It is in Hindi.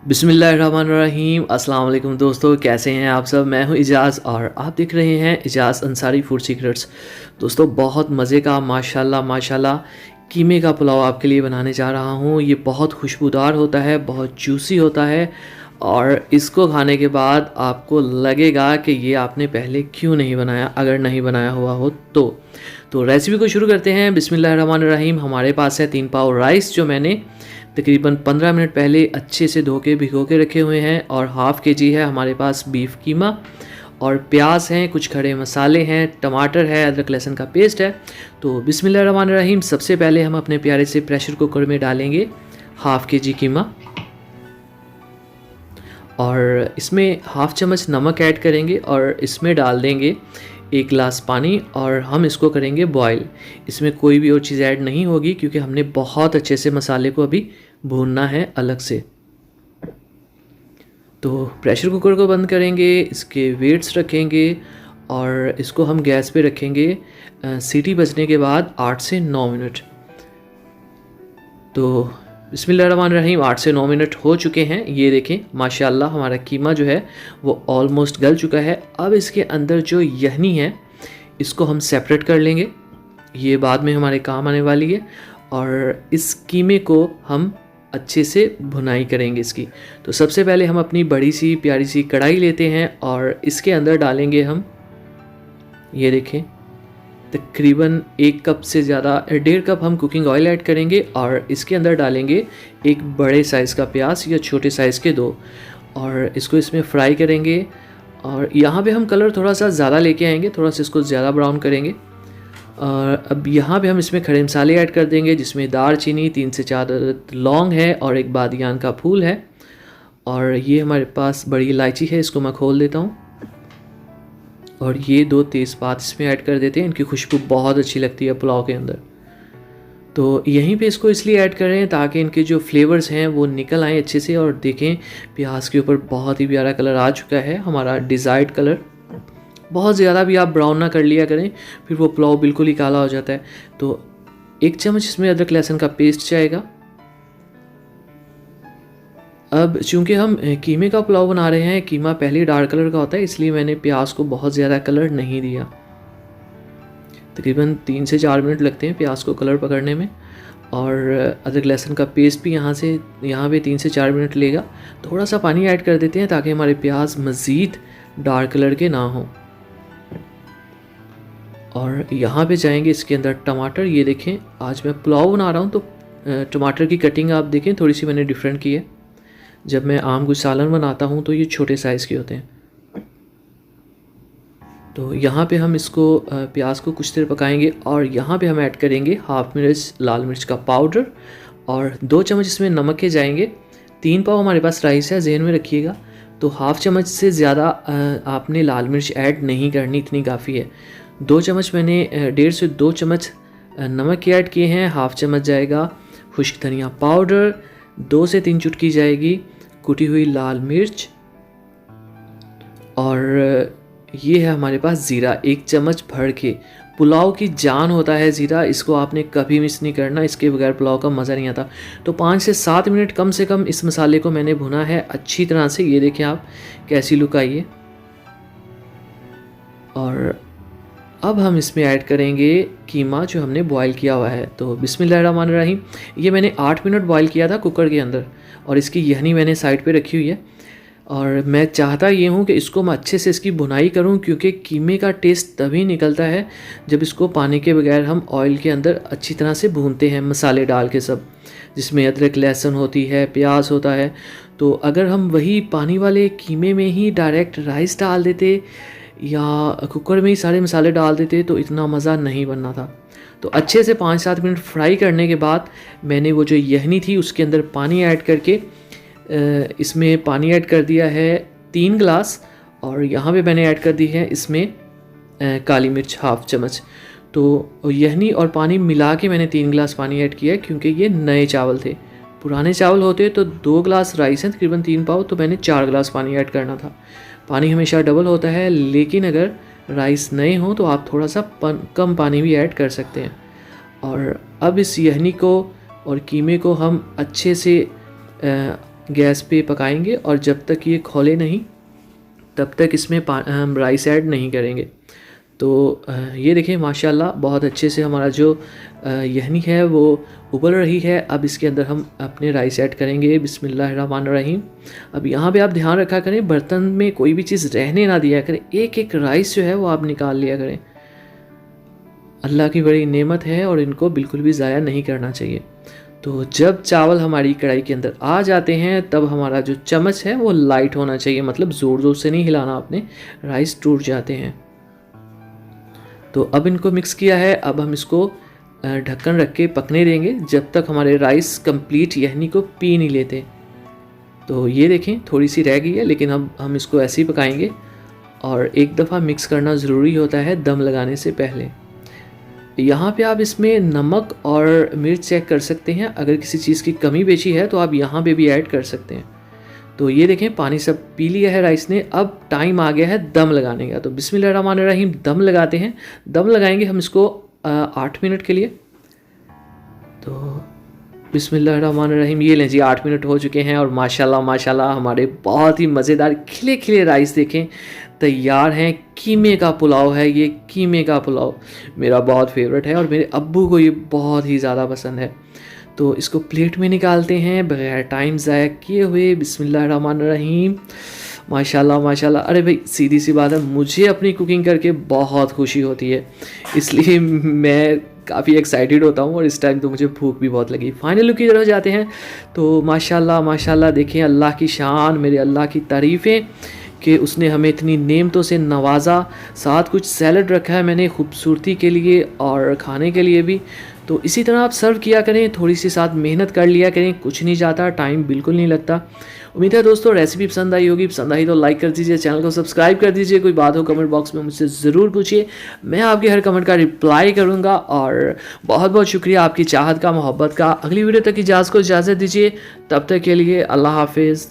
बिस्मिल्लाहिर्रहमानिर्रहीम। अस्सलाम वालेकुम दोस्तों, कैसे हैं आप सब। मैं हूं इजाज़ और आप देख रहे हैं इजाज़ अंसारी फूड सीक्रेट्स। दोस्तों बहुत मज़े का माशाल्लाह माशाल्लाह कीमे का पुलाव आपके लिए बनाने जा रहा हूं। ये बहुत खुशबूदार होता है, बहुत जूसी होता है और इसको खाने के बाद आपको लगेगा कि ये आपने पहले क्यों नहीं बनाया, अगर नहीं बनाया हुआ हो तो रेसिपी को शुरू करते हैं। बिस्मिल्लाहिर्रहमानिर्रहीम। हमारे पास है 3 पाव राइस, जो मैंने तकरीबन 15 मिनट पहले अच्छे से धो के भिगो के रखे हुए हैं, और हाफ़ केजी है हमारे पास बीफ कीमा, और प्याज हैं, कुछ खड़े मसाले हैं, टमाटर है, अदरक लहसुन का पेस्ट है। तो बिस्मिल्लाहिर्रहमानिर्रहीम। सबसे पहले हम अपने प्यारे से प्रेशर कुकर में डालेंगे हाफ़ केजी कीमा, और इसमें हाफ़ चम्मच नमक ऐड करेंगे और इसमें डाल देंगे 1 गिलास पानी, और हम इसको करेंगे बॉयल। इसमें कोई भी और चीज़ ऐड नहीं होगी क्योंकि हमने बहुत अच्छे से मसाले को अभी भूनना है अलग से। तो प्रेशर कुकर को बंद करेंगे, इसके वेट्स रखेंगे और इसको हम गैस पे रखेंगे सीटी बजने के बाद 8 से 9 मिनट। तो बिस्मिल्लाहिर्रहमानिर्रहीम, 8 से 9 मिनट हो चुके हैं। ये देखें माशाल्लाह हमारा कीमा जो है वो ऑलमोस्ट गल चुका है। अब इसके अंदर जो यहनी है इसको हम सेपरेट कर लेंगे, ये बाद में हमारे काम आने वाली है। और इस कीमे को हम अच्छे से भुनाई करेंगे इसकी। तो सबसे पहले हम अपनी बड़ी सी प्यारी सी कढ़ाई लेते हैं और इसके अंदर डालेंगे हम, ये देखें, तकरीबन 1 कप से ज़्यादा 1.5 कप हम कुकिंग ऑयल ऐड करेंगे, और इसके अंदर डालेंगे एक बड़े साइज़ का प्याज या छोटे साइज़ के 2, और इसको इसमें फ्राई करेंगे। और यहाँ पे हम कलर थोड़ा सा ज़्यादा लेके आएंगे, थोड़ा सा इसको ज़्यादा ब्राउन करेंगे। और अब यहाँ पे हम इसमें खड़े मसाले ऐड कर देंगे, जिसमें दालचीनी, 3 से 4 लौंग है और एक बादियान का फूल है, और ये हमारे पास बड़ी इलायची है, इसको मैं खोल देता हूँ। और ये 2 तेज़पात इसमें ऐड कर देते हैं, इनकी खुशबू बहुत अच्छी लगती है पुलाव के अंदर। तो यहीं पे इसको इसलिए ऐड कर रहे हैं ताकि इनके जो फ्लेवर्स हैं वो निकल आएँ अच्छे से। और देखें प्याज के ऊपर बहुत ही प्यारा कलर आ चुका है, हमारा डिज़ायर्ड कलर। बहुत ज़्यादा भी आप ब्राउन ना कर लिया करें, फिर वो पुलाव बिल्कुल ही काला हो जाता है। तो 1 चम्मच इसमें अदरक लहसुन का पेस्ट जाएगा। अब चूंकि हम कीमे का पुलाव बना रहे हैं, कीमा पहले डार्क कलर का होता है, इसलिए मैंने प्याज को बहुत ज़्यादा कलर नहीं दिया। तकरीबन 3 से 4 मिनट लगते हैं प्याज को कलर पकड़ने में, और अदरक लहसुन का पेस्ट भी यहाँ पे 3 से 4 मिनट लेगा। थोड़ा सा पानी ऐड कर देते हैं ताकि हमारे प्याज मज़ीद डार्क कलर के ना हों। और यहाँ पे जाएंगे इसके अंदर टमाटर। ये देखें आज मैं पुलाव बना रहा हूँ तो टमाटर की कटिंग आप देखें थोड़ी सी मैंने डिफरेंट की है। जब मैं आम कुछ सालन बनाता हूँ तो ये छोटे साइज़ के होते हैं। तो यहाँ पे हम इसको प्याज को कुछ देर पकाएंगे, और यहाँ पे हम ऐड करेंगे हाफ़ मिर्च लाल मिर्च का पाउडर, और 2 चम्मच इसमें नमक के जाएंगे। 3 पाव हमारे पास राइस है, जहन में रखिएगा। तो हाफ़ चम्मच से ज़्यादा आपने लाल मिर्च ऐड नहीं करनी, इतनी काफ़ी है। 2 चम्मच मैंने 1.5 से 2 चम्मच नमक के ऐड किए हैं। हाफ़ चम्मच जाएगा खुश्क धनिया पाउडर, 2 से 3 चुटकी जाएगी कुटी हुई लाल मिर्च, और ये है हमारे पास ज़ीरा 1 चम्मच भर के। पुलाव की जान होता है ज़ीरा, इसको आपने कभी मिस नहीं करना, इसके बगैर पुलाव का मज़ा नहीं आता। तो 5 से 7 मिनट कम से कम इस मसाले को मैंने भुना है अच्छी तरह से। ये देखें आप कैसी लुक आई है। और अब हम इसमें ऐड करेंगे कीमा जो हमने बॉईल किया हुआ है। तो बिस्मिल्लाहिर्रहमानिर्रहीम, ये मैंने 8 मिनट बॉईल किया था कुकर के अंदर, और इसकी यहनी मैंने साइड पे रखी हुई है। और मैं चाहता ये हूँ कि इसको मैं अच्छे से इसकी भुनाई करूँ, क्योंकि कीमे का टेस्ट तभी निकलता है जब इसको पानी के बगैर हम ऑयल के अंदर अच्छी तरह से भूनते हैं, मसाले डाल के सब, जिसमें अदरक लहसुन होती है, प्याज होता है। तो अगर हम वही पानी वाले कीमे में ही डायरेक्ट राइस डाल देते या कुकर में ही सारे मसाले डाल देते तो इतना मज़ा नहीं बनना था। तो अच्छे से 5-7 मिनट फ्राई करने के बाद मैंने वो जो यहनी थी उसके अंदर पानी ऐड करके इसमें पानी ऐड कर दिया है 3 गिलास, और यहाँ पे मैंने ऐड कर दी है इसमें काली मिर्च हाफ़ चम्मच। तो यहनी और पानी मिला के मैंने 3 गिलास पानी ऐड किया है, क्योंकि ये नए चावल थे। पुराने चावल होते तो 2 गिलास राइस हैं, तकरीबन 3 पाव, तो मैंने 4 गिलास पानी ऐड करना था। पानी हमेशा डबल होता है, लेकिन अगर राइस नए हों तो आप थोड़ा सा कम पानी भी ऐड कर सकते हैं। और अब इस यहनी को और कीमे को हम अच्छे से गैस पे पकाएंगे और जब तक ये खोले नहीं तब तक इसमें हम राइस ऐड नहीं करेंगे। तो ये देखिए माशाल्लाह बहुत अच्छे से हमारा जो यखनी है वो उबल रही है। अब इसके अंदर हम अपने राइस ऐड करेंगे। बिस्मिल्लाहिर्रहमानिर्रहीम। अब यहाँ पे आप ध्यान रखा करें, बर्तन में कोई भी चीज़ रहने ना दिया करें, एक एक राइस जो है वो आप निकाल लिया करें। अल्लाह की बड़ी नेमत है और इनको बिल्कुल भी ज़ाया नहीं करना चाहिए। तो जब चावल हमारी कढ़ाई के अंदर आ जाते हैं तब हमारा जो चम्मच है वो लाइट होना चाहिए, मतलब ज़ोर ज़ोर से नहीं हिलाना आपने, राइस टूट जाते हैं। तो अब इनको मिक्स किया है, अब हम इसको ढक्कन रख के पकने देंगे जब तक हमारे राइस कंप्लीट यखनी को पी नहीं लेते। तो ये देखें थोड़ी सी रह गई है, लेकिन अब हम इसको ऐसे ही पकाएंगे और एक दफ़ा मिक्स करना ज़रूरी होता है दम लगाने से पहले। यहाँ पे आप इसमें नमक और मिर्च चेक कर सकते हैं, अगर किसी चीज़ की कमी बेची है तो आप यहाँ पे भी ऐड कर सकते हैं। तो ये देखें पानी सब पी लिया है राइस ने, अब टाइम आ गया है दम लगाने का। तो बिस्मिल्लाहिर्रहमानिर्रहीम दम लगाते हैं। दम लगाएंगे हम इसको 8 मिनट के लिए। तो बिस्मिल्लाहिर्रहमानिर्रहीम, ये लें जी 8 मिनट हो चुके हैं और माशाल्लाह माशाल्लाह हमारे बहुत ही मज़ेदार खिले खिले राइस देखें तैयार हैं। कीमे का पुलाव है ये, कीमे का पुलाव मेरा बहुत फेवरेट है और मेरे अब्बू को ये बहुत ही ज़्यादा पसंद है। तो इसको प्लेट में निकालते हैं बगैर टाइम ज़ाया किए हुए। बिस्मिल्लाहिर्रहमानिर्रहीम, माशाल्लाह माशाल्लाह। अरे भाई सीधी सी बात है, मुझे अपनी कुकिंग करके बहुत खुशी होती है, इसलिए मैं काफ़ी एक्साइटेड होता हूँ और इस टाइम तो मुझे भूख भी बहुत लगी। फाइनल लुक की तरफ जाते हैं। तो माशाल्लाह माशाल्लाह देखें अल्लाह की शान, मेरे अल्लाह की तारीफ़ें कि उसने हमें इतनी नेमतों से नवाजा। साथ कुछ सैलड रखा है मैंने खूबसूरती के लिए और खाने के लिए भी। तो इसी तरह आप सर्व किया करें, थोड़ी सी साथ मेहनत कर लिया करें, कुछ नहीं जाता, टाइम बिल्कुल नहीं लगता। उम्मीद है दोस्तों रेसिपी पसंद आई होगी। पसंद आई तो लाइक कर दीजिए, चैनल को सब्सक्राइब कर दीजिए। कोई बात हो कमेंट बॉक्स में मुझसे ज़रूर पूछिए, मैं आपके हर कमेंट का रिप्लाई करूँगा। और बहुत बहुत शुक्रिया आपकी चाहत का, मोहब्बत का। अगली वीडियो तक इजाज़त दीजिए, तब तक के लिए अल्लाह हाफिज़।